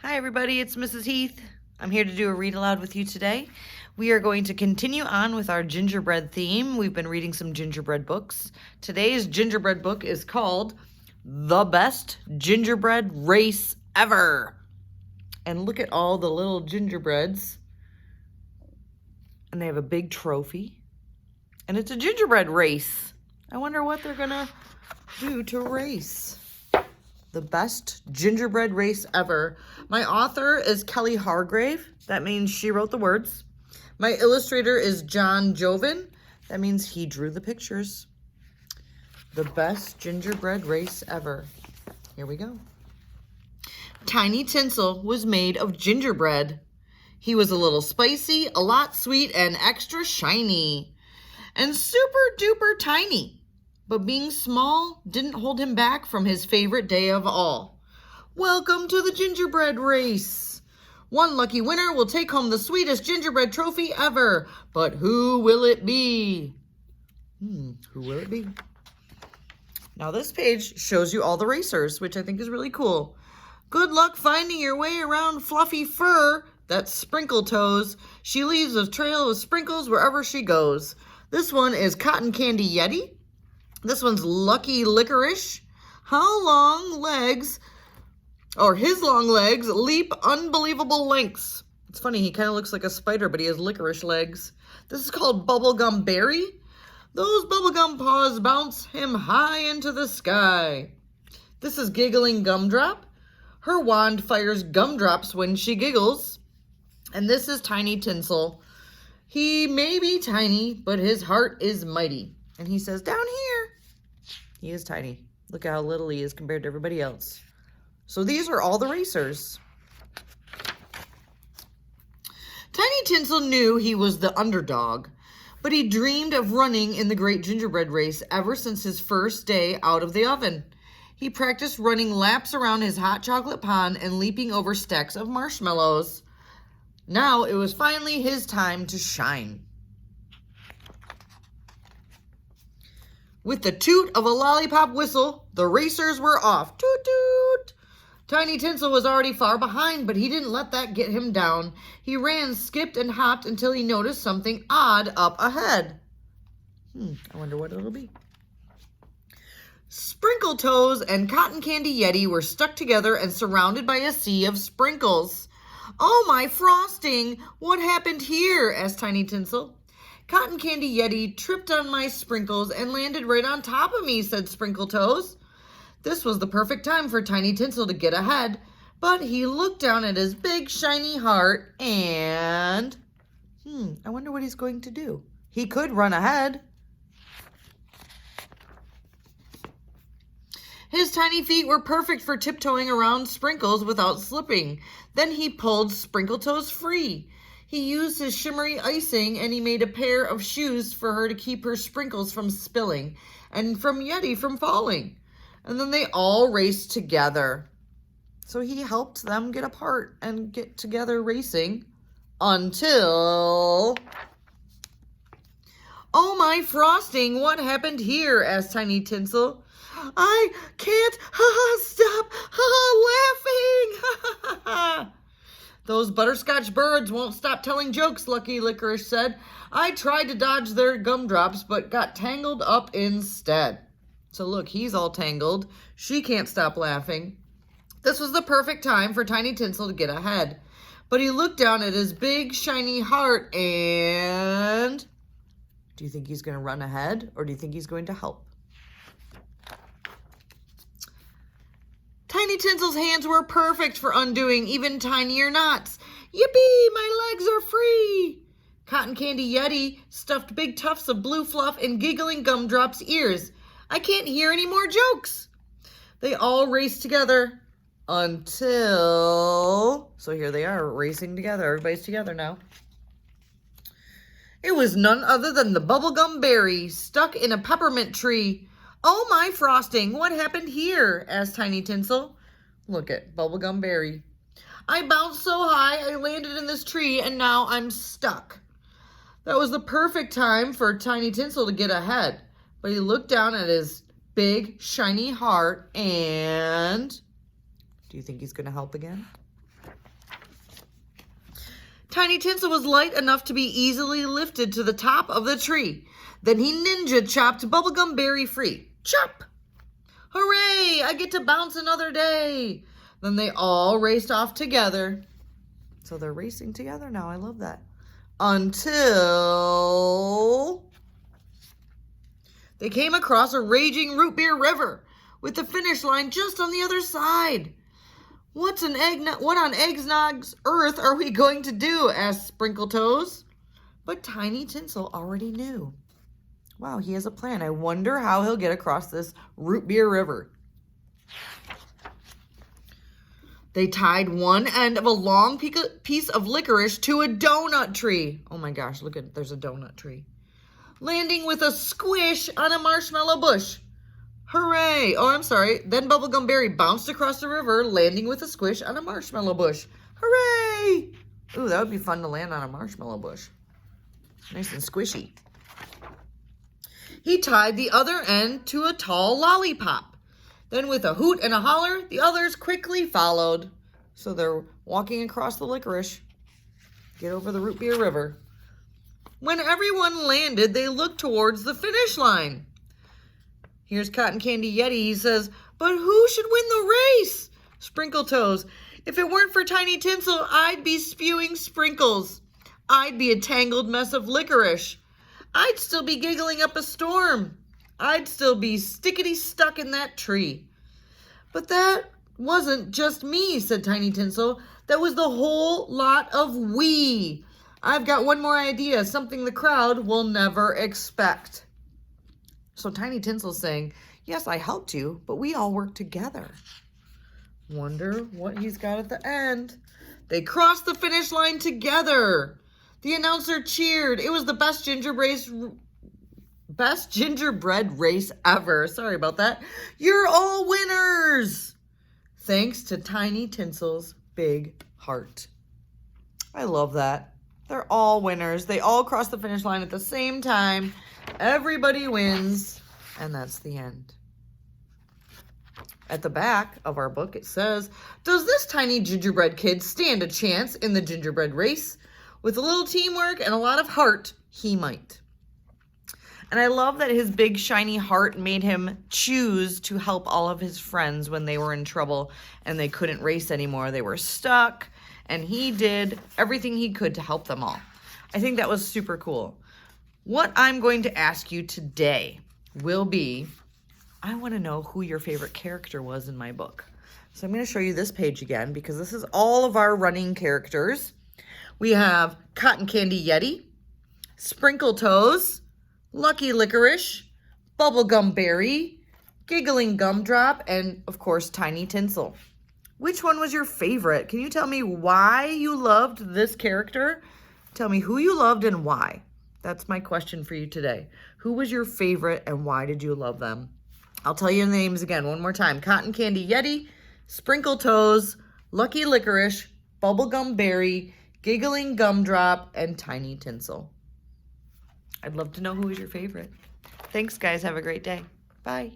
Hi everybody, it's Mrs. Heath. I'm here to do a read aloud with you today. We are going to continue on with our gingerbread theme. We've been reading some gingerbread books. Today's gingerbread book is called The Best Gingerbread Race Ever. And look at all the little gingerbreads. And they have a big trophy. And it's a gingerbread race. I wonder what they're gonna do to race. The best gingerbread race ever. My author is Kelly Hargrave. That means she wrote the words. My illustrator is John Joven. That means he drew the pictures. The best gingerbread race ever. Here we go. Tiny Tinsel was made of gingerbread. He was a little spicy, a lot sweet, and extra shiny. And super duper tiny. But being small didn't hold him back from his favorite day of all. Welcome to the gingerbread race. One lucky winner will take home the sweetest gingerbread trophy ever. But who will it be? Who will it be? Now this page shows you all the racers, which I think is really cool. Good luck finding your way around Fluffy Fur. That's Sprinkle Toes. She leaves a trail of sprinkles wherever she goes. This one is Cotton Candy Yeti. This one's Lucky Licorice. How long legs, or his long legs, leap unbelievable lengths. It's funny, he kind of looks like a spider, but he has licorice legs. This is called Bubblegum Berry. Those bubblegum paws bounce him high into the sky. This is Giggling Gumdrop. Her wand fires gumdrops when she giggles. And this is Tiny Tinsel. He may be tiny, but his heart is mighty. And he says, down here. He is tiny. Look at how little he is compared to everybody else. So these are all the racers. Tiny Tinsel knew he was the underdog, but he dreamed of running in the great gingerbread race ever since his first day out of the oven. He practiced running laps around his hot chocolate pond and leaping over stacks of marshmallows. Now it was finally his time to shine. With the toot of a lollipop whistle, the racers were off. Toot toot! Tiny Tinsel was already far behind, but he didn't let that get him down. He ran, skipped, and hopped until he noticed something odd up ahead. I wonder what it'll be. Sprinkle Toes and Cotton Candy Yeti were stuck together and surrounded by a sea of sprinkles. Oh, my frosting! What happened here? Asked Tiny Tinsel. Cotton Candy Yeti tripped on my sprinkles and landed right on top of me, said Sprinkle Toes. This was the perfect time for Tiny Tinsel to get ahead, but he looked down at his big shiny heart and... I wonder what he's going to do. He could run ahead. His tiny feet were perfect for tiptoeing around sprinkles without slipping. Then he pulled Sprinkle Toes free. He used his shimmery icing and he made a pair of shoes for her to keep her sprinkles from spilling and from Yeti from falling. And then they all raced together. So he helped them get apart and get together racing until... Oh, my frosting, what happened here? Asked Tiny Tinsel. I can't stop laughing. Those butterscotch birds won't stop telling jokes, Lucky Licorice said. I tried to dodge their gumdrops, but got tangled up instead. So look, he's all tangled. She can't stop laughing. This was the perfect time for Tiny Tinsel to get ahead. But he looked down at his big, shiny heart and... Do you think he's going to run ahead, or do you think he's going to help? Tiny Tinsel's hands were perfect for undoing even tinier knots. Yippee, my legs are free! Cotton Candy Yeti stuffed big tufts of blue fluff in Giggling Gumdrop's ears. I can't hear any more jokes. They all raced together until... So here they are, racing together. Everybody's together now. It was none other than the Bubblegum Berry stuck in a peppermint tree. Oh, my frosting, what happened here? Asked Tiny Tinsel. Look at Bubblegum Berry. I bounced so high, I landed in this tree, and now I'm stuck. That was the perfect time for Tiny Tinsel to get ahead. But he looked down at his big, shiny heart, and... Do you think he's going to help again? Tiny Tinsel was light enough to be easily lifted to the top of the tree. Then he ninja chopped Bubblegum Berry free. Chop! Hooray! I get to bounce another day. Then they all raced off together. So they're racing together now. I love that. Until they came across a raging root beer river with the finish line just on the other side. What on Eggnog's earth are we going to do? Asked Sprinkletoes. But Tiny Tinsel already knew. Wow, he has a plan. I wonder how he'll get across this root beer river. They tied one end of a long piece of licorice to a donut tree. Oh my gosh, look at, there's a donut tree. Landing with a squish on a marshmallow bush. Hooray! Oh, I'm sorry. Then Bubblegum Berry bounced across the river, landing with a squish on a marshmallow bush. Hooray! Ooh, that would be fun to land on a marshmallow bush. Nice and squishy. He tied the other end to a tall lollipop. Then with a hoot and a holler, the others quickly followed. So they're walking across the licorice. Get over the root beer river. When everyone landed, they looked towards the finish line. Here's Cotton Candy Yeti. He says, but who should win the race? Sprinkletoes. If it weren't for Tiny Tinsel, I'd be spewing sprinkles. I'd be a tangled mess of licorice. I'd still be giggling up a storm. I'd still be stickety stuck in that tree. But that wasn't just me, said Tiny Tinsel. That was the whole lot of we. I've got one more idea, something the crowd will never expect. So Tiny Tinsel's saying, yes, I helped you, but we all worked together. Wonder what he's got at the end. They crossed the finish line together. The announcer cheered. It was the best gingerbread race ever. Sorry about that. You're all winners. Thanks to Tiny Tinsel's big heart. I love that. They're all winners. They all cross the finish line at the same time. Everybody wins. And that's the end. At the back of our book, it says, does this tiny gingerbread kid stand a chance in the gingerbread race? With a little teamwork and a lot of heart, he might. And I love that his big shiny heart made him choose to help all of his friends when they were in trouble and they couldn't race anymore. They were stuck, and he did everything he could to help them all. I think that was super cool. What I'm going to ask you today will be, I want to know who your favorite character was in my book. So I'm going to show you this page again because this is all of our running characters. We have Cotton Candy Yeti, Sprinkletoes, Lucky Licorice, Bubblegum Berry, Giggling Gumdrop, and of course, Tiny Tinsel. Which one was your favorite? Can you tell me why you loved this character? Tell me who you loved and why. That's my question for you today. Who was your favorite and why did you love them? I'll tell you the names again one more time. Cotton Candy Yeti, Sprinkletoes, Lucky Licorice, Bubblegum Berry, Giggling Gumdrop, and Tiny Tinsel. I'd love to know who was your favorite. Thanks, guys. Have a great day. Bye.